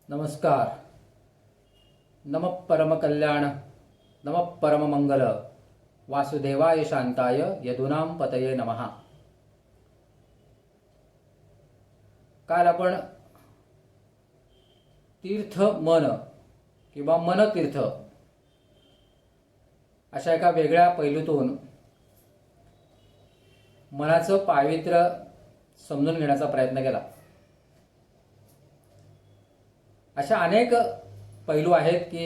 नमस्कार. नमः परम कल्याण, नमः परम मंगल, वासुदेवाय शांताय यदुनाम पतये नमः. काल आपण तीर्थ मन किंवा मनतीर्थ अशा एका वेगळ्या पैलूतून मनाचं पावित्र्य समजून घेण्याचा प्रयत्न केला. अशा अनेक पैलू आहेत की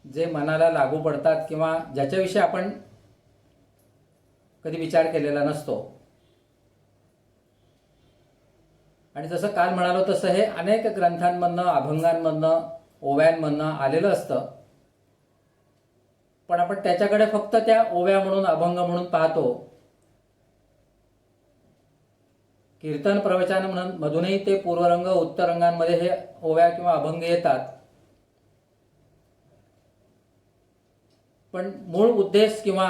जे मनाला लागू पडतात किंवा ज्याच्याविषयी आपण कधी विचार केलेला नसतो. आणि जसं काल म्हणालो तसं हे अनेक ग्रंथांमधनं, अभंगांमधनं, ओव्यांमधनं आलेलं असतं. पण आपण त्याच्याकडे फक्त त्या ओव्या म्हणून, अभंग म्हणून पाहतो. कीर्तन प्रवचन मधूनही ते पूर्वरंग उत्तरंगांमध्ये हे ओव्या किंवा अभंग येतात. पण मूळ उद्देश किंवा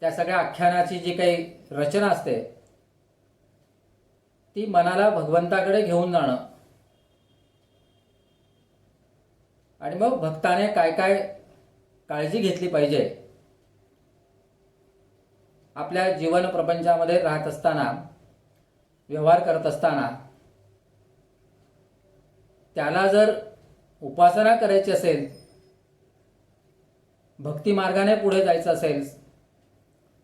त्या सगळ्या आख्यानाची जी काही रचना असते ती मनाला भगवंताकडे घेऊन जाणं. आणि मग भक्ताने काय काय काळजी घेतली पाहिजे आपल्या जीवन प्रपंचामध्ये राहत असताना, व्यवहार करत असताना. त्याला जर उपासना करायची असेल, भक्ती मार्गाने पुढे जायचं असेल,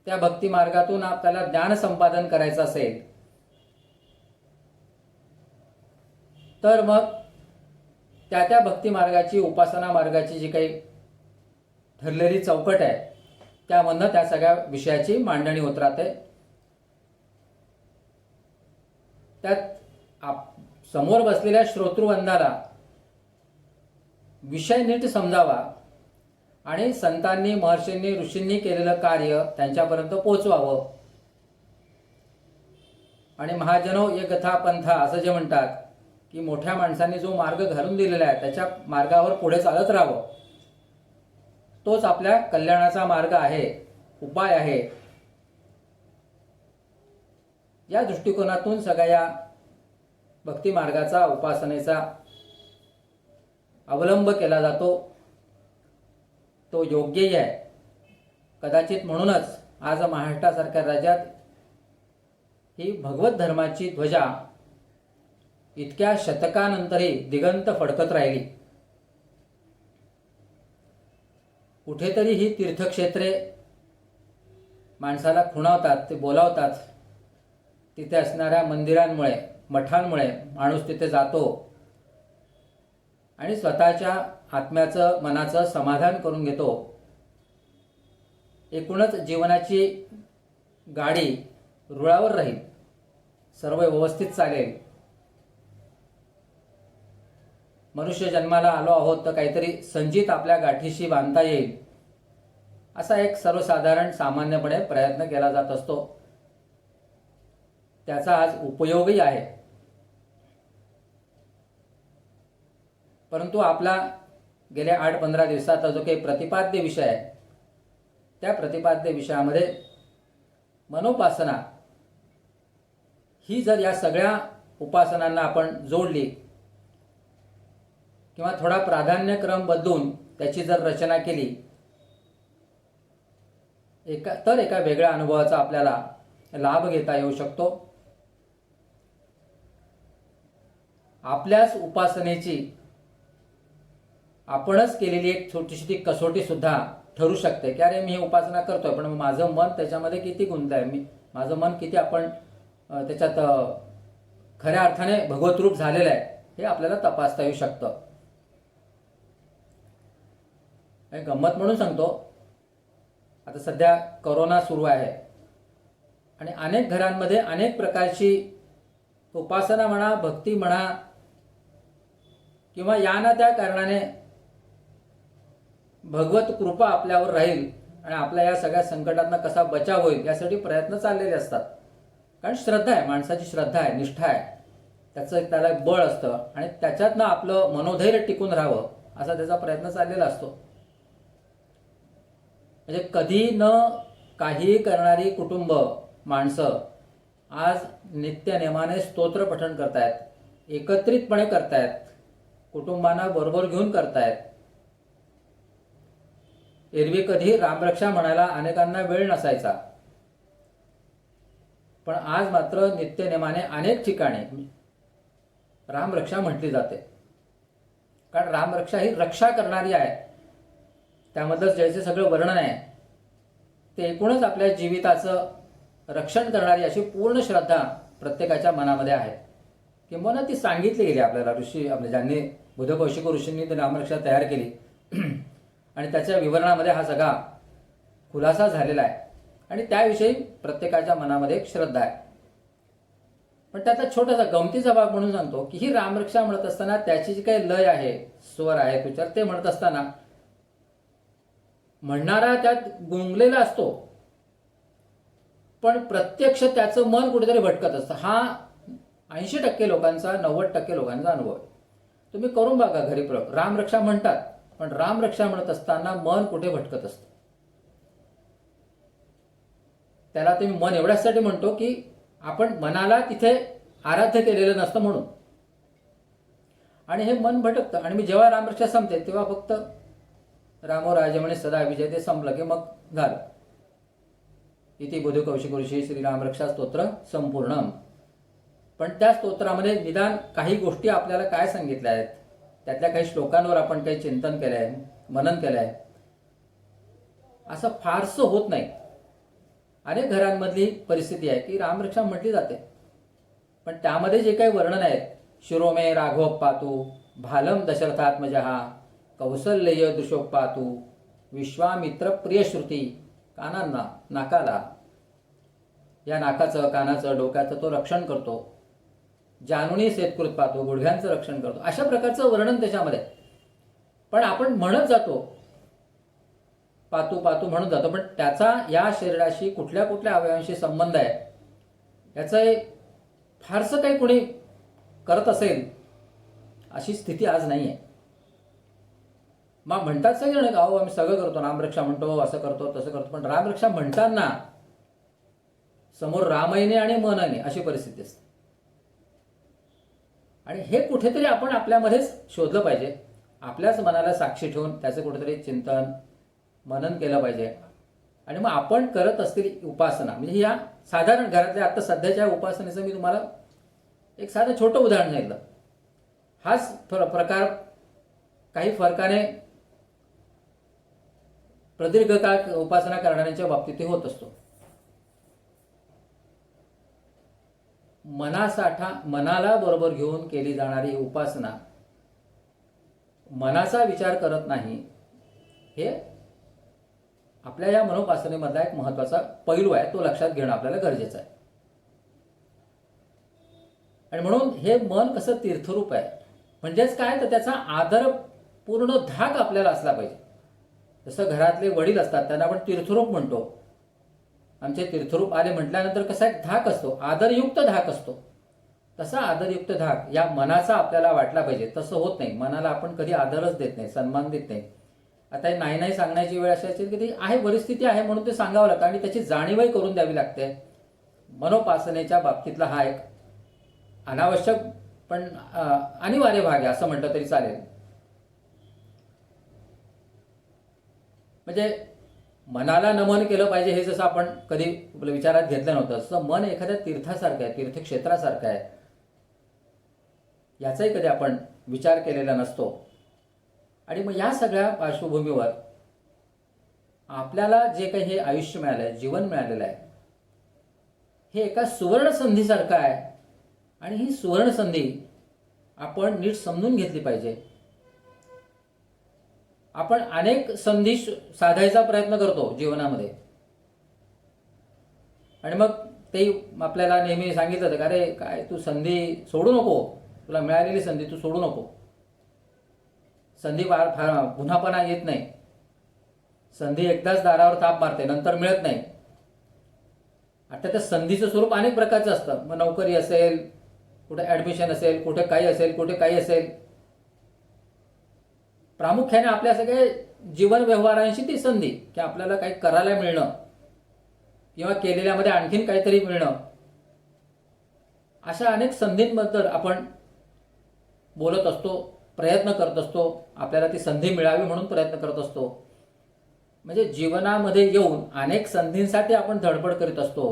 त्या भक्ती मार्गातून आपल्याला ज्ञान संपादन करायचं असेल, तर मग त्या भक्ती मार्गाची, उपासना मार्गाची जी काही ठरलेली चौकट आहे त्यामधनं त्या सगळ्या विषयाची मांडणी होत राहते. त्यात समोर बसलेल्या श्रोतृवंदाला विषय नीट समजावा आणि संतांनी, महर्षींनी, ऋषींनी केलेलं कार्य त्यांच्यापर्यंत पोहोचवावं. आणि महाजनो ये गथा पंथा असं जे म्हणतात की मोठ्या माणसांनी जो मार्ग घालून दिलेला आहे त्याच्या मार्गावर पुढे चालत राहावं. तोच आपल्या कल्याणाचा मार्ग आहे, उपाय आहे. या दृष्टिकोनातून सगळ्या या भक्ती मार्गाचा, उपासनेचा अवलंब केला जातो. तो योग्यही आहे. कदाचित म्हणूनच आज महाराष्ट्रासारख्या राज्यात ही भगवत धर्माची ध्वजा इतक्या शतकानंतरही दिगंत फडकत राहिली. कुठेतरी ही तीर्थक्षेत्रे माणसाला खुणावतात, ते बोलावतात. तिथे असणाऱ्या मंदिरांमुळे, मठांमुळे माणूस तिथे जातो आणि स्वतःच्या आत्म्याचं, मनाचं समाधान करून घेतो. एकूणच जीवनाची गाडी रुळावर राहील, सर्व व्यवस्थित चालेल. मनुष्य जन्माला आलो आहोत तर काहीतरी संचित आपल्या गाठीशी बांधता येईल असा एक सर्वसाधारण सामान्यपणे प्रयत्न केला जात असतो. त्याचा आज उपयोगही आहे. परंतु आपला गेल्या 8-15 दिवसाचा जो काही प्रतिपाद्य विषय आहे त्या प्रतिपाद्य विषयामध्ये मनोपासना ही जर या सगळ्या उपासनांना आपण जोडली किंवा थोडा प्राधान्यक्रम बदलून त्याची जर रचना केली तर एका वेगळ्या अनुभवाचा आपल्याला लाभ घेता येऊ शकतो. आपल्याच उपासनेची आपणच केलेली एक छोटीशी कसोटी सुद्धा ठरू शकते की अरे मी ही उपासना करतोय पण माझं मन त्याच्यामध्ये किती गुंत आहे, माझं मन किती आपण त्याच्यात खऱ्या अर्थाने भगवत रूप झालेलं आहे हे आपल्याला तपासता येऊ शकतं. गंमत म्हणून सांगतो, आता सध्या कोरोना सुरू आहे आणि अनेक घरांमध्ये अनेक प्रकारची उपासना म्हणा, भक्ती म्हणा किंवा या ना त्या कारणाने भगवत कृपा आपल्यावर राहील आणि आपल्या या सगळ्या संकटांना कसा बचाव होईल यासाठी प्रयत्न चाललेले असतात. कारण श्रद्धा आहे, माणसाची श्रद्धा आहे, निष्ठा आहे, त्याचं त्याला एक बळ असतं आणि त्याच्यातनं आपलं मनोधैर्य टिकून राहावं असा त्याचा प्रयत्न चाललेला असतो. म्हणजे कधी न काही करणारी कुटुंब, माणसं आज नित्यनेमाने स्तोत्र पठण करतायत, एकत्रितपणे करतायत. कुटुंबांना बरोबर घेऊन करतायत. एरवी कधी रामरक्षा म्हणायला अनेकांना वेळ नसायचा, पण आज मात्र नित्यनेमाने अनेक ठिकाणी रामरक्षा म्हटली जाते. कारण रामरक्षा ही रक्षा करणारी आहे. त्यामधलं ज्याचे सगळं वर्णन आहे ते एकूणच आपल्या जीविताचं रक्षण करणारी अशी पूर्ण श्रद्धा प्रत्येकाच्या मनामध्ये आहे. किंबहुना ती सांगितली गेली आपल्याला आपल्या ज्यांनी बुधकौशिक ऋषींनी ती रामरक्षा तयार केली आणि त्याच्या विवरणामध्ये हा सगळा खुलासा झालेला आहे आणि त्याविषयी प्रत्येकाच्या मनामध्ये एक श्रद्धा आहे. पण त्याचा छोटासा गमतीचा भाग म्हणून सांगतो की ही रामरक्षा म्हणत असताना त्याची जी काही लय आहे, स्वर आहे, विचार ते म्हणत असताना म्हणणारा त्यात गुंगलेला असतो, पण प्रत्यक्ष त्याचं मन कुठेतरी भटकत असतं. हा 80% लोकांचा, 90% लोकांचा अनुभव आहे. तुम्ही करून बघा घरी प्रयोग. रामरक्षा म्हणतात, पण रामरक्षा म्हणत असताना मन कुठे भटकत असतं. त्याला तुम्ही मन एवढ्यासाठी म्हणतो की आपण मनाला तिथे आराध्य केलेलं नसतं म्हणून, आणि हे मन भटकतं. आणि मी जेव्हा रामरक्षा संपते तेव्हा फक्त रामो राजे म्हणे सदा विजय ते संपलं की मग झालं. इति बुधकौशिक ऋषी श्री रामरक्षा स्तोत्र संपूर्णम. पण त्या स्तोत्रामध्ये निदान काही गोष्टी आपल्याला काय सांगितल्या आहेत, त्यातल्या काही श्लोकांवर आपण काही चिंतन केलं आहे, मनन केलं आहे, असं फारसं होत नाही. अनेक घरांमधली परिस्थिती आहे की रामरक्षा म्हटली जाते, पण त्यामध्ये जे काही वर्णन आहेत, शिरोमे राघवोपातू भालम दशरथात्मजहा कौसल्य दृशोपातू विश्वामित्र प्रियश्रुती, कानांना, नाकाला, या नाकाचं, कानाचं, डोक्याचं तो रक्षण करतो. जानुनी सेतकृत पाहतो, गुडघ्यांचं रक्षण करतो. अशा प्रकारचं वर्णन त्याच्यामध्ये. पण आपण म्हणत जातो पातू पातू म्हणून जातो, पण त्याचा या शरीराशी कुठल्या कुठल्या अवयवांशी संबंध आहे याचं फारसं काही कोणी करत असेल अशी स्थिती आज नाही आहे. मग म्हणतात सगळे अहो आम्ही सगळं करतो, रामरक्षा म्हणतो, असं करतो, तसं करतो, पण रामरक्षा म्हणताना समोर रामईने आणि मनने अशी परिस्थिती असते. आणि हे कुठेतरी आपण आपल्यामध्येच शोधलं पाहिजे. आपल्याच मनाला साक्षी ठेवून त्याचं कुठेतरी चिंतन मनन केलं पाहिजे. आणि मग आपण करत असलेली उपासना म्हणजे या साधारण घरातल्या आता सध्याच्या उपासनेचं मी तुम्हाला एक साधं छोटं उदाहरण सांगितलं. हाच प्रकार काही फरकाने प्रदीर्घ काळ उपासना करणाऱ्यांच्या बाबतीत होत असतो. मनाला बरोबर घेऊन केली जाणारी उपासना मनाचा विचार करत नाही, हे आपल्या या मनोपासनेमधला एक महत्वाचा पैलू आहे. तो लक्षात घेणं आपल्याला गरजेचं आहे. आणि म्हणून हे मन कसं तीर्थरूप आहे, म्हणजेच काय तर त्याचा आदर पूर्ण धाक आपल्याला असला पाहिजे. जसं घरातले वडील असतात त्यांना आपण तीर्थरूप म्हणतो. आमचे तीर्थरूप आले म्हटल्यानंतर कसा एक धाक असतो, आदरयुक्त धाक असतो. तसा आदरयुक्त धाक या मनाचा आपल्याला वाटला पाहिजे. तसं होत नाही. मनाला आपण कधी आदरच देत नाही, सन्मान देत नाही. आता हे नाही नाही सांगण्याची वेळ अशी असेल की ती आहे, परिस्थिती आहे म्हणून ते सांगावं लागतं आणि त्याची जाणीवही करून द्यावी लागते. मनोपासनेच्या बाबतीतला हा एक अनावश्यक पण अनिवार्य भाग आहे असं म्हटलं तरी चालेल. म्हणजे मनाला नमन केलं पाहिजे हे जसं आपण कधी आपल्या विचारात घेतलं नव्हतं, तसं मन एखाद्या तीर्थासारखं आहे, तीर्थक्षेत्रासारखं आहे, याचाही कधी आपण विचार केलेला नसतो. आणि मग या सगळ्या पार्श्वभूमीवर आपल्याला जे काही हे आयुष्य मिळालं आहे, जीवन मिळालेलं आहे, हे एका सुवर्णसंधीसारखं आहे. आणि ही सुवर्णसंधी आपण नीट समजून घेतली पाहिजे. आपण अनेक संधी साधायचा प्रयत्न करतो जीवनामध्ये, आणि मग ते आपल्याला नेहमी सांगितलं होतं, अरे काय तू संधी सोडू नको, तुला मिळालेली संधी तू सोडू नको. संधी पुन्हा पुन्हा येत नाही. संधी एकदाच दारावर ताप मारते, नंतर मिळत नाही. आता त्या संधीचं स्वरूप अनेक प्रकारचं असतं. मग नोकरी असेल, कुठे ॲडमिशन असेल, कुठे काही असेल, कुठे काही असेल. प्रामुख्याने आपल्या सगळे जीवन व्यवहारांशी ती संधी की आपल्याला काही करायला मिळणं किंवा केलेल्यामध्ये आणखीन काहीतरी मिळणं, अशा अनेक संधींबद्दल आपण बोलत असतो प्रयत्न करत असतो, आपल्याला ती संधी मिळावी म्हणून प्रयत्न करत असतो. म्हणजे जीवनामध्ये येऊन अनेक संधींसाठी आपण धडपड करीत असतो,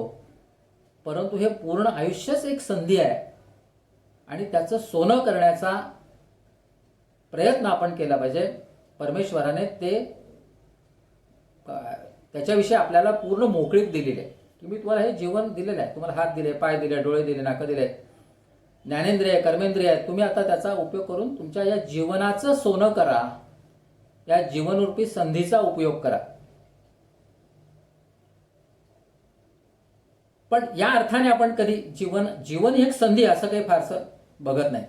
परंतु हे पूर्ण आयुष्यच एक संधी आहे आणि त्याचं सोनं करण्याचा प्रयत्न आपण केला पाहिजे. परमेश्वराने त्याच्याविषयी आपल्याला पूर्ण मोकळीक दिलेली आहे की मी तुम्हाला हे जीवन दिलेलं आहे, तुम्हाला हात दिले, पाय दिले, डोळे दिले, नाकं दिले, ज्ञानेंद्रिय, कर्मेंद्रिय आहेत, तुम्ही आता त्याचा उपयोग करून तुमच्या या जीवनाचं सोनं करा, या जीवनरूपी संधीचा उपयोग करा. पण या अर्थाने आपण कधी जीवन ही एक संधी असं काही फारसं बघत नाही.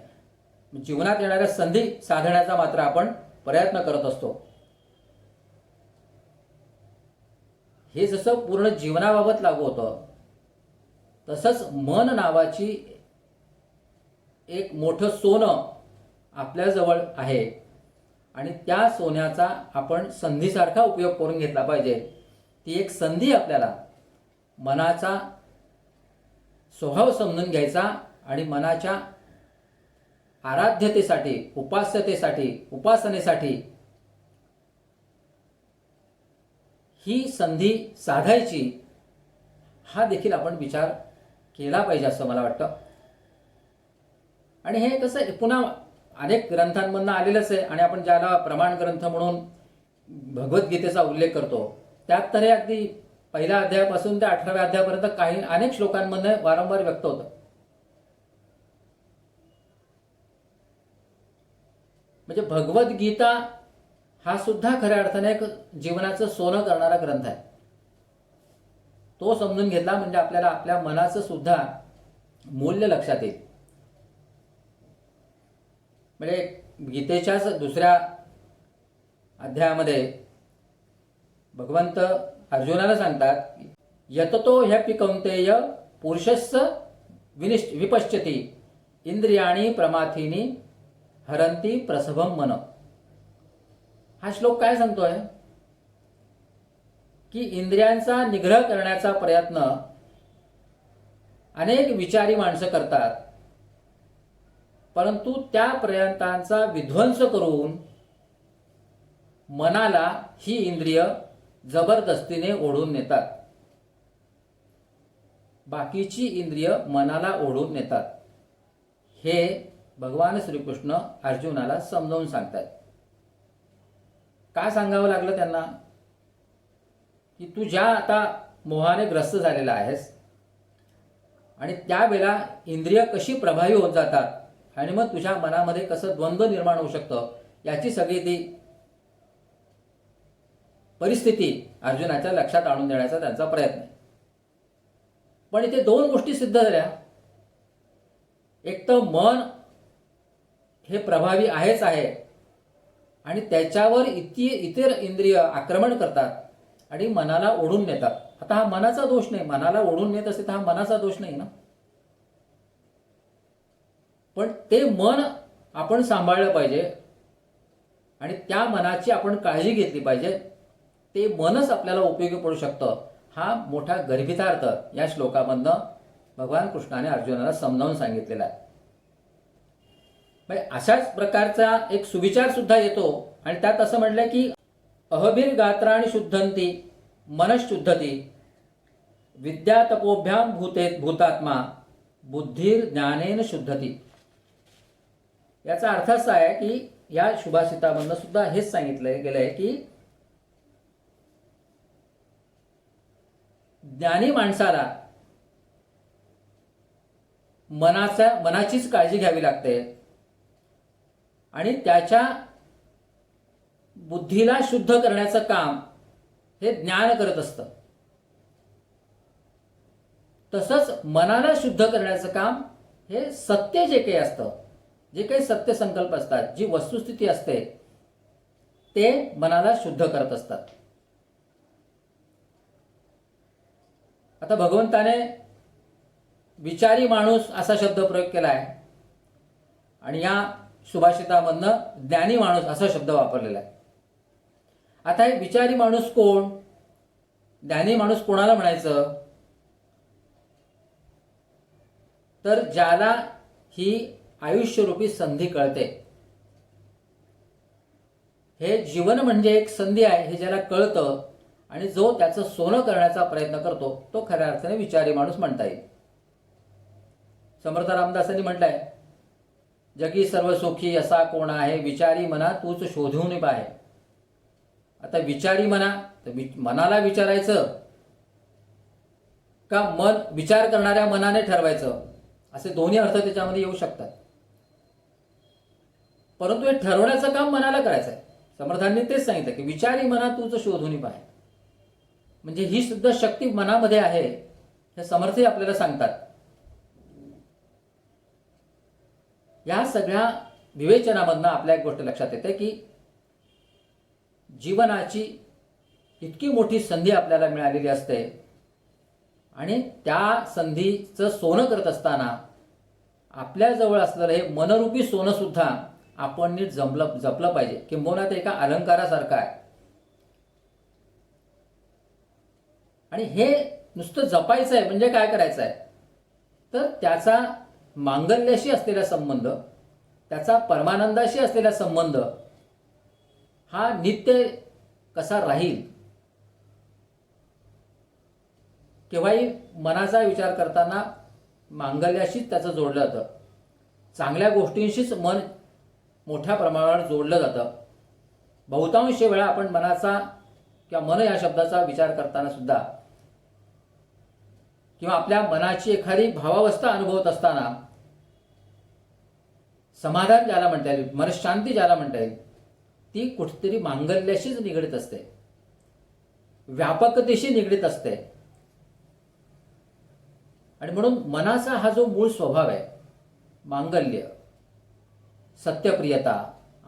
जीवनात येणाऱ्या संधी साधण्याचा मात्र आपण प्रयत्न करत असतो. हे जसं पूर्ण जीवनाबाबत लागू होतं, तसंच मन नावाची एक मोठं सोनं आपल्याजवळ आहे आणि त्या सोन्याचा आपण संधीसारखा उपयोग करून घेतला पाहिजे. ती एक संधी आपल्याला मनाचा स्वभाव समजून घ्यायचा आणि मनाच्या आराध्यतेसाठी, उपास्यतेसाठी, उपासनेसाठी ही संधी साधायची, हा देखील आपण विचार केला पाहिजे असं मला वाटतं. आणि हे कसं पुन्हा अनेक ग्रंथांमधून आलेलंच आहे आणि आपण ज्याला प्रमाण ग्रंथ म्हणून भगवद्गीतेचा उल्लेख करतो, त्यात तर हे अगदी पहिल्या अध्यायापासून ते 18व्या अध्यायापर्यंत अनेक श्लोकांमधून वारंवार व्यक्त होतं. म्हणजे भगवद्गीता हा सुद्धा खऱ्या अर्थाने एक जीवनाचं सोनं करणारा ग्रंथ आहे. तो समजून घेतला म्हणजे आपल्याला आपल्या मनाचं सुद्धा मूल्य लक्षात येईल. म्हणजे गीतेच्याच दुसऱ्या अध्यायामध्ये भगवंत अर्जुनाला सांगतात, यततो ह्यपि कौंतेय पुरुषस्य विपश्यति इंद्रियाणी प्रमाथीनी हरंती प्रसभम मन. हा श्लोक काय सांगतोय की इंद्रियांचा निग्रह करण्याचा प्रयत्न अनेक विचारी माणसं करतात, परंतु त्या प्रयत्नांचा विध्वंस करून मनाला ही इंद्रिय जबरदस्तीने ओढून नेतात. बाकीची इंद्रिय मनाला ओढून नेतात. हे भगवान श्रीकृष्ण अर्जुनाला समजावून सांगतात. काय सांगावं लागलं त्यांना की तू ज्या आता मोहाने ग्रस्त झालेला आहेस आणि त्यावेळेला इंद्रिय कशी प्रभावी होत जातात आणि मग तुझ्या मनामध्ये कसं द्वंद्व निर्माण होऊ शकतं, याची सगळी ती परिस्थिती अर्जुनाच्या लक्षात आणून देण्याचा त्यांचा प्रयत्न आहे. पण इथे दोन गोष्टी सिद्ध झाल्या. एक तर मन हे प्रभावी आहेच आहे आणि त्याच्यावर इतर इंद्रिय आक्रमण करतात आणि मनाला ओढून नेतात. आता हा मनाचा दोष नाही, मनाला ओढून नेत असेल तर हा मनाचा दोष नाही ना. पण ते मन आपण सांभाळलं पाहिजे आणि त्या मनाची आपण काळजी घेतली पाहिजे. ते मनच आपल्याला उपयोगी पडू शकतं. हा मोठा गर्भितार्थ या श्लोकामधनं भगवान कृष्णाने अर्जुनाला समजावून सांगितलेला आहे. अशाच प्रकारचा एक सुविचार सुद्धा येतो आणि त्यात असं म्हटलंय की अहबीर गात्राणी शुद्धंती मनशुद्धती विद्या तपोभ्याम भूतात्मा बुद्धीर ज्ञानेन शुद्धती. याचा अर्थ असा आहे की या सुभाषितामधनं सुद्धा हेच सांगितलं गेलंय की ज्ञानी माणसाला मनाचीच काळजी घ्यावी लागते आणि त्याच्या बुद्धीला शुद्ध करण्याचं काम हे ज्ञान करत असतं. तसंच मनाला शुद्ध करण्याचं काम हे सत्य जे काही असतं, जे काही सत्य संकल्प असतात, जी वस्तुस्थिती असते, ते मनाला शुद्ध करत असतात. आता भगवंताने विचारी माणूस असा शब्द प्रयोग केला आहे आणि या सुभाषितामधनं ज्ञानी माणूस असा शब्द वापरलेला आहे. आता हे विचारी माणूस कोण, ज्ञानी माणूस कोणाला म्हणायचं, तर ज्याला ही आयुष्यरूपी संधी कळते, हे जीवन म्हणजे एक संधी आहे हे ज्याला कळतं आणि जो त्याचं सोनं करण्याचा प्रयत्न करतो तो खऱ्या अर्थाने विचारी माणूस म्हणता येईल. समर्थ रामदासांनी म्हटलंय, जगी सर्व सुखी असा कोण आहे, विचारी मना तूच शोधून पाहे. आता विचारी मना, तर मनाला विचारायचं का मन विचार करणाऱ्या मनाने ठरवायचं, असे दोन्ही अर्थ त्याच्यामध्ये येऊ शकतात. परंतु हे ठरवण्याचं काम मनाला करायचं आहे. समर्थांनी तेच सांगितलं की विचारी मना तूच शोधून पाहे. म्हणजे ही सुद्धा शक्ती मनामध्ये आहे हे समर्थही आपल्याला सांगतात. या सगळ्या विवेचनामधनं आपल्या एक गोष्ट लक्षात येते की जीवनाची इतकी मोठी संधी आपल्याला मिळालेली असते आणि त्या संधीचं सोनं करत असताना आपल्याजवळ असलेलं हे मनरूपी सोनं सुद्धा आपण नीट जपलं पाहिजे. किंबहुना ते एका अलंकारासारखं आहे. आणि हे नुसतं जपायचं आहे म्हणजे काय करायचं आहे, तर त्याचा मांगल्याशी असलेला संबंध, त्याचा परमानंदाशी असलेला संबंध हा नित्य कसा राहील. केव्हाही मनाचा विचार करताना मांगल्याशीच त्याचं जोडलं जातं. चांगल्या गोष्टींशीच मन मोठ्या प्रमाणावर जोडलं जातं. बहुतांश वेळा आपण मनाचा किंवा मन या शब्दाचा विचार करताना सुद्धा किंवा आपल्या मनाची एखादी भावावस्था अनुभवत असताना समाधान ज्याला म्हणता येईल, मनशांती ज्याला म्हणता येईल, ती कुठेतरी मांगल्याशीच निगडीत असते, व्यापकतेशी निगडीत असते. आणि म्हणून मनाचा हा जो मूळ स्वभाव आहे, मांगल्य, सत्यप्रियता,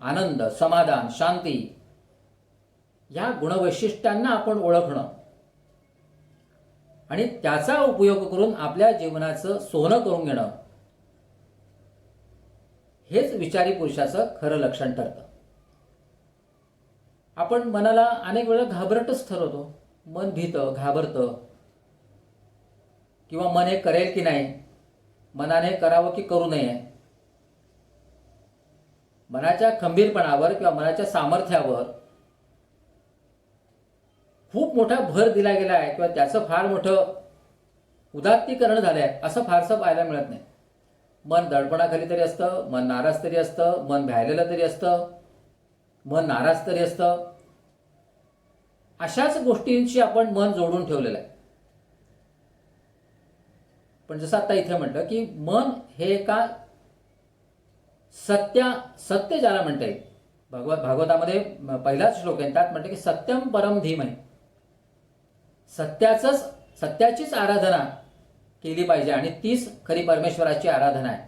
आनंद, समाधान, शांती, या गुणवैशिष्ट्यांना आपण ओळखणं आणि त्याचा उपयोग करून आपल्या जीवनाचं सोनं करून घेणं, हेच विचारी पुरुषाचं खरं लक्षण ठरतं. आपण मनाला अनेक वेळा घाबरटच ठरवतो. मन भीतं, घाबरतं, किंवा मन हे करेल की नाही, मनाने करावं की करू नये. मनाच्या खंबीरपणावर किंवा मनाच्या सामर्थ्यावर खूप मोठा भर दिला गेला आहे किंवा त्याचं फार मोठं उदात्तीकरण झालं आहे असं फारसं पाहायला मिळत नाही. मन दडपणाखाली तरी असतं, मन नाराज तरी असतं, मन भ्यायलेलं तरी असतं, मन नाराज तरी असतं. अशाच गोष्टींशी आपण मन जोडून ठेवलेलं आहे. पण जसं आता इथे म्हटलं की मन हे का सत्य ज्याला म्हणता येईल, भागवतामध्ये पहिलाच श्लोक आहे त्यात म्हणतं की सत्यम परम धीमहि. सत्याचीच आराधना केली पाहिजे आणि तीच खरी परमेश्वराची आराधना आहे.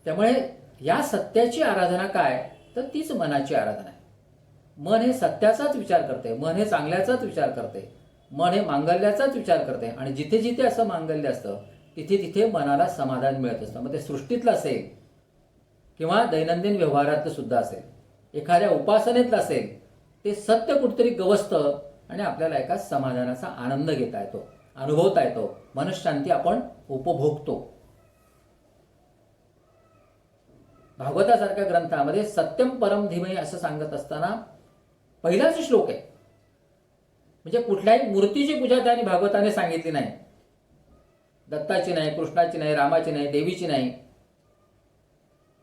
त्यामुळे या सत्याची आराधना काय, तर तीच मनाची आराधना आहे. मन हे सत्याचाच विचार करते, मन हे चांगल्याचाच विचार करते, मन हे मांगल्याचाच विचार करते. आणि जिथे जिथे असं मांगल्य असतं तिथे तिथे मनाला समाधान मिळत असतं. मग ते सृष्टीतलं असेल किंवा दैनंदिन व्यवहारातलं सुद्धा असेल, एखाद्या उपासनेतलं असेल, ते सत्य कुठेतरी गवसतं आणि आपल्याला एका समाधानाचा आनंद घेता येतो, अनुभवता येतो, मनशांती आपण उपभोगतो. भागवतासारख्या ग्रंथामध्ये सत्यम परम धीमहि असं सांगत असताना पहिलाच श्लोक आहे. म्हणजे कुठल्याही मूर्तीची पूजा त्यांनी भागवताने सांगितली नाही. दत्ताची नाही, कृष्णाची नाही, रामाची नाही, देवीची नाही.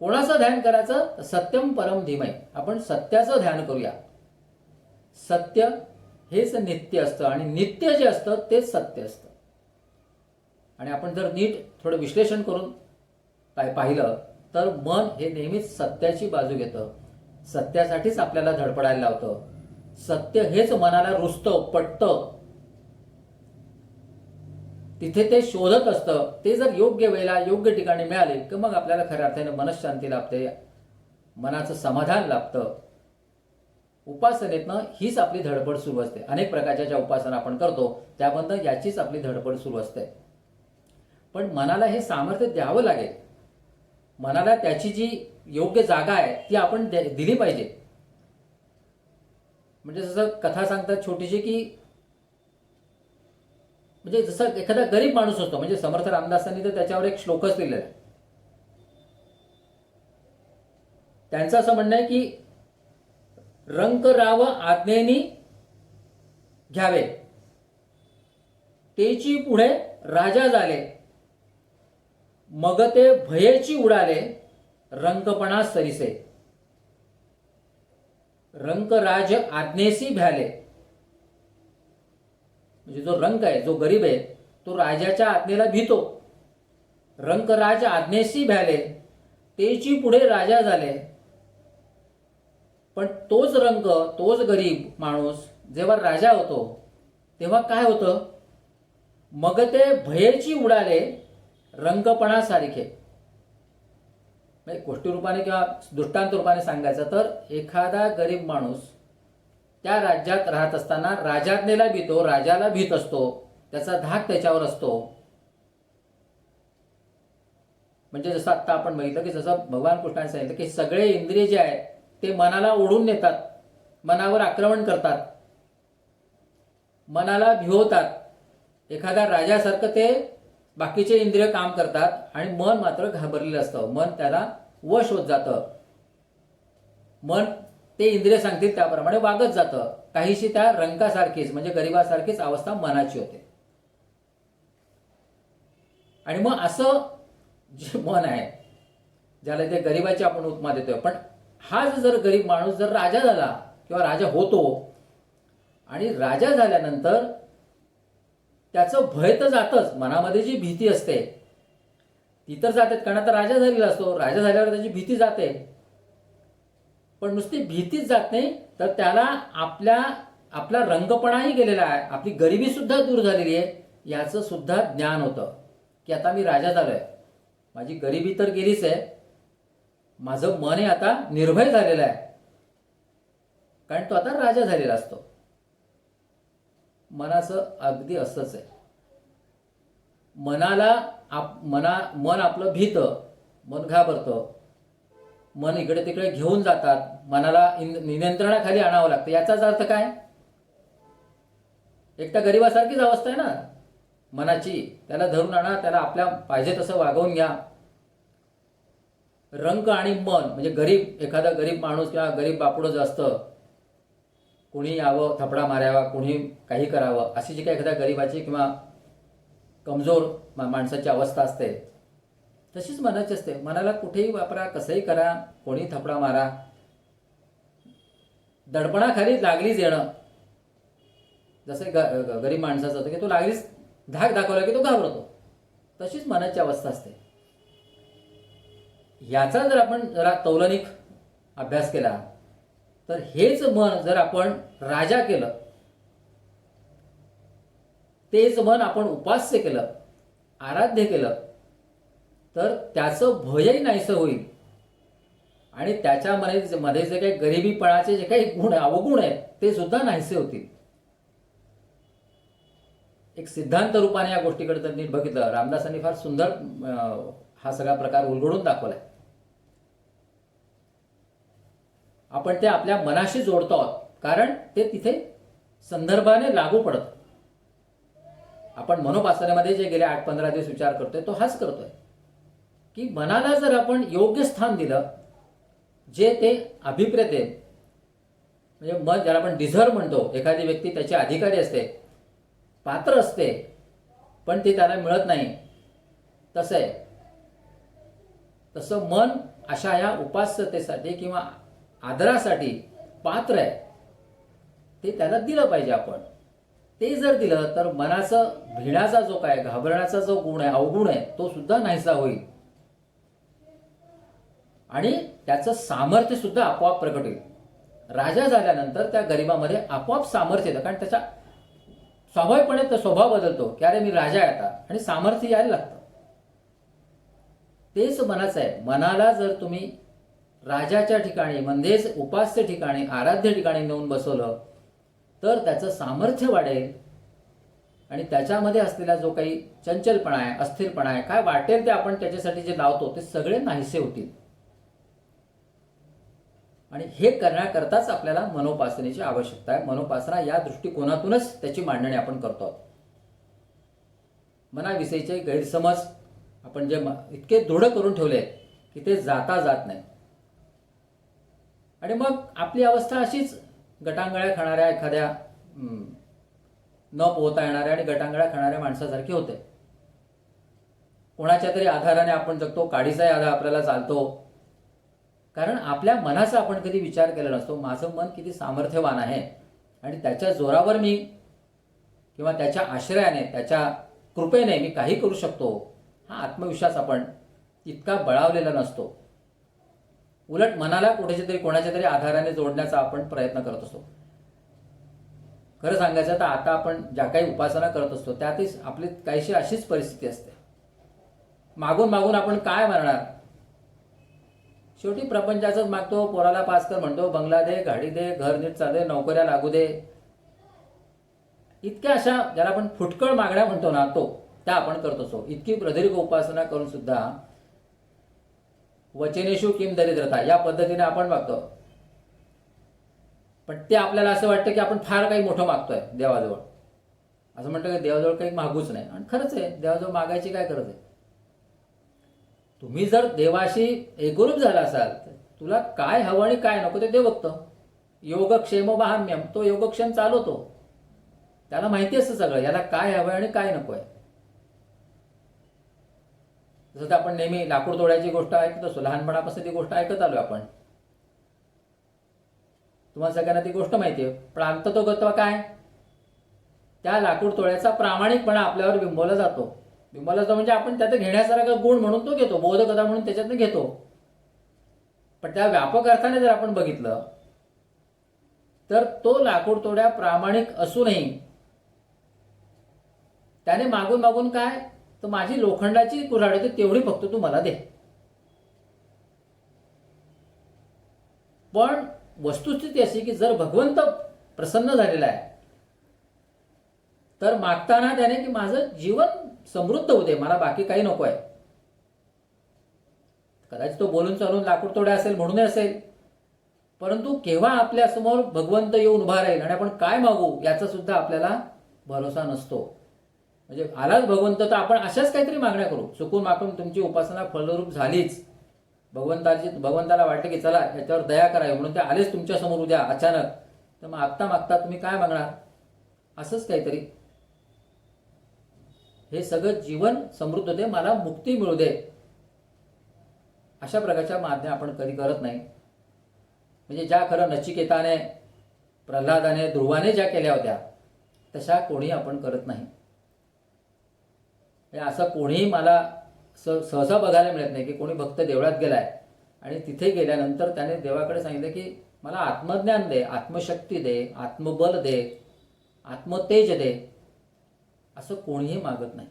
कोणाचं ध्यान करायचं, सत्यम परम धीमहि. आपण सत्याचं ध्यान करूया. सत्य हेच नित्य असतं आणि नित्य जे असतं तेच सत्य असतं. आणि आपण जर नीट थोडं विश्लेषण करून पाहिलं तर मन हे नेहमीच सत्याची बाजू घेतं, सत्यासाठीच आपल्याला धडपडायला लावतं. सत्य हेच मनाला रुजतं, पटतं, तिथे ते शोधत असतं. ते जर योग्य वेळेला योग्य ठिकाणी मिळाले की मग आपल्याला खऱ्या अर्थाने मनशांती लाभते, मनाचं समाधान लाभतं. उपासनेतनं हीच आपली धडपड सुरू असते. अनेक प्रकारच्या ज्या उपासना आपण करतो त्याबद्दल याचीच आपली धडपड सुरू असते. पण मनाला हे सामर्थ्य द्यावं लागेल. मनाला त्याची जी योग्य जागा आहे ती आपण दिली पाहिजे. म्हणजे जसं कथा सांगतात छोटीशी की म्हणजे जसं एखादा गरीब माणूस असतो, म्हणजे समर्थ रामदासांनी तर त्याच्यावर एक श्लोकच लिहिलेला आहे. त्यांचं असं म्हणणं आहे की रंक राव आज्ञेनी घ्यावे, तेची पुढे राजा झाले, मग ते भयेची उडाले, रंकपणा सरिसे. रंक राज आज्ञेसी भ्याले, म्हणजे जो रंक आहे, जो गरीब आहे, तो राजाच्या आज्ञेला भीतो. रंकराज आज्ञेसी भ्याले, तेची पुढे राजा झाले. पण तोच रंक, तोच गरीब माणूस जेव्हा राजा होतो तेव्हा काय होतं? मग ते भयेची उडाले, रंकपणा सारखे. म्हणजे गोष्टी रूपाने किंवा दृष्टांत रूपाने सांगायचं तर एखादा गरीब माणूस त्या राज्यात राहत असताना राजाज्ञेला भीतो, राजाला भीत असतो, त्याचा धाक त्याच्यावर असतो. म्हणजे जसं आत्ता आपण बघितलं की जसं भगवान कृष्णाने सांगितलं की सगळे इंद्रिय जे आहेत ते मनाला ओढून नेतात, मनावर आक्रमण करतात, मनाला भिवतात. एखाद्या राजासारखं ते बाकीचे इंद्रिय काम करतात आणि मन मात्र घाबरलेलं असतं. मन त्याला वश होत जातं. मन ते इंद्रिय सांगतील त्याप्रमाणे वागत जातं. काहीशी त्या रंकासारखीच म्हणजे गरिबासारखीच अवस्था मनाची होते. आणि मग असं जे मन आहे, ज्याला ते गरिबाची आपण उपमा देतोय, पण हाच जर गरीब माणूस जर राजा झाला किंवा राजा होतो आणि राजा झाल्यानंतर त्याचं भय तर जातच, मनामध्ये जी भीती असते ती तर जाते, कारण आता राजा झालेला असतो. राजा झाल्यावर त्याची भीती जाते. पण नुसती भीतीच जात नाही तर त्याला आपला रंगपणाही गेलेला आहे, आपली गरिबी सुद्धा दूर झालेली आहे याचं सुद्धा ज्ञान होतं की आता मी राजा झालोय, माझी गरिबी तर गेलीच आहे, माझं मन हे आता निर्भय झालेलं आहे, कारण तो आता राजा झालेला असतो. मनाचं अगदी असंच आहे. मन आपलं भीतं, मन घाबरतं, मन इकडे तिकडे घेऊन जातात, मनाला नियंत्रणाखाली आणावं लागतं. याचाच अर्थ काय? एक तर गरिबासारखीच अवस्था आहे ना मनाची. त्याला धरून आणा, त्याला आपल्या पाहिजे तसं वागवून घ्या. रंक आणि मन म्हणजे गरीब, एखादा गरीब माणूस किंवा गरीब बापुडं जे असतं, कुणी यावं, थपडा मारावा, कुणी काही करावं, अशी जी काही एखाद्या गरीबाची किंवा कमजोर माणसाची अवस्था असते तशीच मनाची असते. मनाला कुठेही वापरा, कसंही करा, कोणी थपडा मारा, दडपणाखाली लागलीच येणं. जसं गरीब माणसाचं होतं की तो लागलीच धाक दाखवला की तो घाबरतो, तशीच मनाची अवस्था असते. याचा जर आपण जरा तौलनिक अभ्यास केला तर हेच मन जर आपण राजा केलं, तेच मन आपण उपास्य केलं, आराध्य केलं, तर त्याचं भयही नाहीसं होईल आणि त्याच्यामध्ये जे काही गरिबीपणाचे जे काही गुण अवगुण आहेत ते सुद्धा नाहीसे होतील. एक सिद्धांत रूपाने या गोष्टीकडे जर नीट बघितलं, रामदासांनी फार सुंदर हा सगळा प्रकार उलगडून दाखवलाय. आपण ते आपल्या मनाशी जोडतो आहोत कारण ते तिथे संदर्भाने लागू पडत. आपण मनोपासनेमध्ये जे गेले 8-15 दिवस विचार करतोय तो हाच करतोय की मनाला जर आपण योग्य स्थान दिलं, जे ते अभिप्रेत आहे, म्हणजे मन ज्याला आपण डिझर्व म्हणतो, एखादी व्यक्ती त्याची अधिकारी असते, पात्र असते, पण ते त्याला मिळत नाही, तसं आहे. तसं मन अशा या उपास्यतेसाठी किंवा आदरासाठी पात्र आहे, ते त्याला दिलं पाहिजे आपण. ते जर दिलं तर मनाचं भिण्याचा जो काय, घाबरण्याचा जो गुण आहे, अवगुण आहे, तो सुद्धा नाहीसा होईल आणि त्याचं सामर्थ्य सुद्धा आपोआप प्रकट होईल. राजा झाल्यानंतर त्या गरिबामध्ये आपोआप सामर्थ्य येतं, कारण त्याचा स्वाभाविकपणे तो स्वभाव बदलतो की अरे मी राजा आहे आता, आणि सामर्थ्य यायला लागतं. तेच मनाचं आहे. मनाला जर तुम्ही राजाच्या ठिकाणी म्हणजेच उपास्य ठिकाणी, आराध्य ठिकाणी नेऊन बसवलं तर त्याचं सामर्थ्य वाढेल आणि त्याच्यामध्ये असलेला जो काही चंचलपणा आहे, अस्थिरपणा आहे, काय वाटेल ते आपण त्याच्यासाठी जे लावतो ते सगळे नाहीसे होतील. आणि हे करण्याकरताच आपल्याला मनोपासनेची आवश्यकता आहे. मनोपासना या दृष्टिकोनातूनच त्याची मांडणी आपण करतो. मनाविषयीचे गैरसमज आपण जे इतके दृढ करून ठेवले की ते जाता जात नाही. आणि मग आपली अवस्था अशीच गटांगळ्या खाणाऱ्या एखाद्या न पोहता येणाऱ्या आणि गटांगळ्या खाणाऱ्या माणसासारखी होते. कोणाच्या तरी आधाराने आपण जगतो, काडीचाही आधार आपल्याला चालतो. कारण आपल्या मनाचा आपण कधी विचार केला नसतो. माझं मन किती सामर्थ्यवान आहे आणि त्याच्या जोरावर मी किंवा त्याच्या आश्रयाने, त्याच्या कृपेने मी काही करू शकतो. हा आत्मविश्वास आपण तितका बळावलेला नसतो. उलट मनाला कोणाच्या तरी आधाराने जोडण्याचा आपण प्रयत्न करत असतो. खरं सांगायचं तर आता आपण ज्या काही उपासना करत असतो त्यातही आपली काहीशी अशीच परिस्थिती असते. मागून मागून आपण काय म्हणणार? शेवटी प्रपंचाचंच मागतो. पोराला पास कर म्हणतो, बंगला दे, गाडी दे, घर नीट चालू, नोकऱ्या लागू दे. इतक्या अशा ज्याला आपण फुटकळ मागण्या म्हणतो ना, त्या आपण करत असतो. इतकी प्रदीर्घ उपासना करून सुद्धा वचनेषु किम दरिद्रता या पद्धतीने आपण मागतो. पण ते आपल्याला असं वाटतं की आपण फार काही मोठं मागतोय देवाजवळ. असं म्हणतं की देवाजवळ काही मागूच नाही. आणि खरंच आहे, देवाजवळ मागायची काय गरज आहे? तुम्ही जर देवाशी एकरूप झाला असाल तर तुला काय हवं आणि काय नको ते देव बघतं. योगक्षेम वाहाम्यम, तो योगक्षेम चालवतो. त्याला माहिती असतं सगळं, याला काय हवं आणि काय नको आहे. जसं आपण नेहमी लाकूड तोडायची गोष्ट ऐकत असतो, लहानपणापासून ती गोष्ट ऐकत आलो आपण. तुम्हाला सगळ्यांना ती गोष्ट माहिती आहे. पण अंततोगत्वा काय? त्या लाकूड तोड्याचा प्रामाणिकपणा आपल्यावर बिंबवला जातो. बिंबवला जातो म्हणजे आपण त्यात घेण्यासारखा गुण म्हणून तो घेतो, बोधकथा म्हणून त्याच्यातनं घेतो. पण त्या व्यापक अर्थाने जर आपण बघितलं तर तो लाकूड तोड्या प्रामाणिक असूनही त्याने मागून मागून काय, तर माझी लोखंडाची कुऱ्हाड होती तेवढी फक्त तू मला दे. पण वस्तुस्थिती अशी की जर भगवंत प्रसन्न झालेला आहे तर मागताना त्याने की माझं जीवन समृद्ध होऊ दे, मला बाकी काही नको आहे. कदाचित तो बोलून चालून लाकूड तोड्या असेल म्हणून असेल, परंतु केव्हा आपल्या समोर भगवंत येऊन उभा राहील आणि आपण काय मागू याचा सुद्धा आपल्याला भरोसा नसतो. म्हणजे आलाच भगवंत तर आपण अशाच काहीतरी मागण्या करू. चुकून मागून तुमची उपासना फलरूप झालीच, भगवंताला वाटतं की चला याच्यावर दया करावी म्हणून ते आलेच तुमच्या समोर उद्या अचानक, तर मग मागता मागता तुम्ही काय मागणार? असंच काहीतरी, हे सगळं जीवन समृद्ध दे, मला मुक्ती मिळू दे, अशा प्रकारच्या मागण्या आपण कधी करत नाही. म्हणजे ज्या खरं नचिकेताने, प्रल्हादाने, ध्रुवाने ज्या केल्या होत्या तशा कोणी आपण करत नाही. असं कोणीही मला सहसा बघायला मिळत नाही की कोणी भक्त देवळात गेलाय आणि तिथे गेल्यानंतर त्याने देवाकडे सांगितलं की मला आत्मज्ञान दे, आत्मशक्ती दे, आत्मबल दे, आत्मतेज दे, असं कोणीही मागत नाही.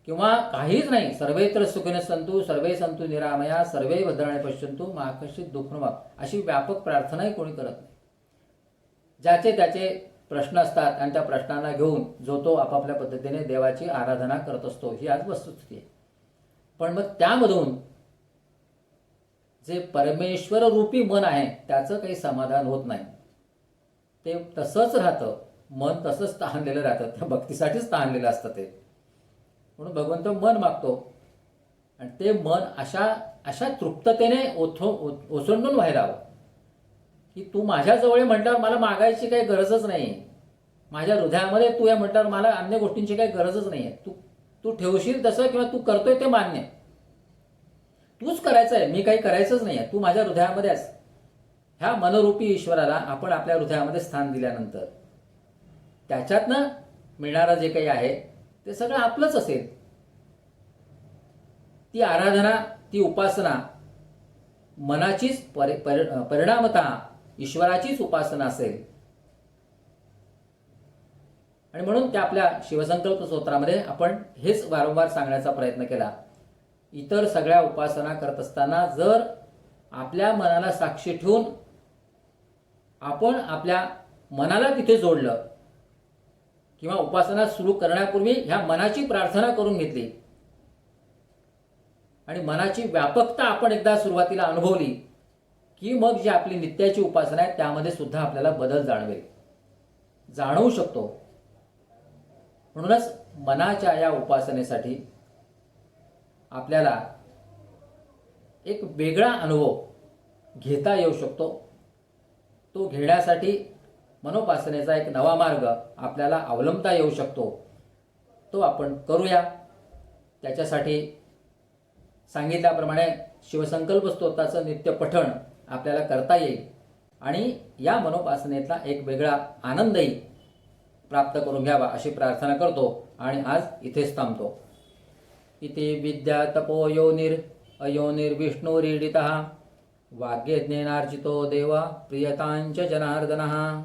किंवा काहीच नाही, सर्वत्र सुखिनः सन्तु सर्वे सन्तु निरामया सर्वे भद्राणि पश्यन्तु मा कश्चित् दुःखं, अशी व्यापक प्रार्थनाही कोणी करत नाही. ज्याचे त्याचे प्रश्न असतात आणि त्या प्रश्नांना घेऊन जो तो आपापल्या पद्धतीने देवाची आराधना करत असतो, ही आज वस्तुस्थिती आहे. पण मग त्यामधून जे परमेश्वर रूपी मन आहे त्याचं काही समाधान होत नाही. ते तसंच राहतं, मन तसंच तहानलेलं राहतं, त्या भक्तीसाठीच तहानलेलं असतं ते. म्हणून भगवंत मन मागतो आणि ते मन अशा तृप्ततेने ओसंडून व्हायला हवं की तू माझ्याजवळ म्हटल्यावर मला मागायची काही गरजच नाही. माझ्या हृदयामध्ये तू या म्हटल्यावर मला अन्य गोष्टींची काही गरजच नाही आहे. तू ठेवशील तसं किंवा तू करतोय ते मान्य, तूच करायचं आहे, मी काही करायचंच नाही आहे, तू माझ्या हृदयामध्ये आहेस. ह्या मनरूपी ईश्वराला आपण आपल्या हृदयामध्ये स्थान दिल्यानंतर त्याच्यातनं मिळणारं जे काही आहे ते सगळं आपलंच असेल. ती आराधना, ती उपासना मनाचीच परिणामतः ईश्वराचीच उपासना असेल. आणि म्हणून त्या आपल्या शिवसंकल्प स्तोत्रामध्ये आपण हेच वारंवार सांगण्याचा प्रयत्न केला. इतर सगळ्या उपासना करत असताना जर आपल्या मनाला साक्षी ठेवून आपण आपल्या मनाला तिथे जोडलं किंवा उपासना सुरू करण्यापूर्वी ह्या मनाची प्रार्थना करून घेतली आणि मनाची व्यापकता आपण एकदा सुरुवातीला अनुभवली की मग जी आपली नित्याची उपासना आहे त्यामध्ये सुद्धा आपल्याला बदल जाणवू शकतो. म्हणूनच मनाच्या या उपासनेसाठी आपल्याला एक वेगळा अनुभव घेता येऊ शकतो. तो घेण्यासाठी मनोपासनेचा एक नवा मार्ग आपल्याला अवलंबता येऊ शकतो. तो आपण करूया. त्याच्यासाठी सांगितल्याप्रमाणे शिवसंकल्प स्तोत्राचं नित्य पठण आपल्याला करता येईल आणि या मनोपासनेतला एक वेगळा आनंदही प्राप्त करून घ्यावा अशी प्रार्थना करतो आणि आज इथेच थांबतो. इति विद्या तपो योनिर अयोनिर्विष्णुरीडितः वाग्यज्ञेनार्जितो देव प्रियतांच जनार्दनः.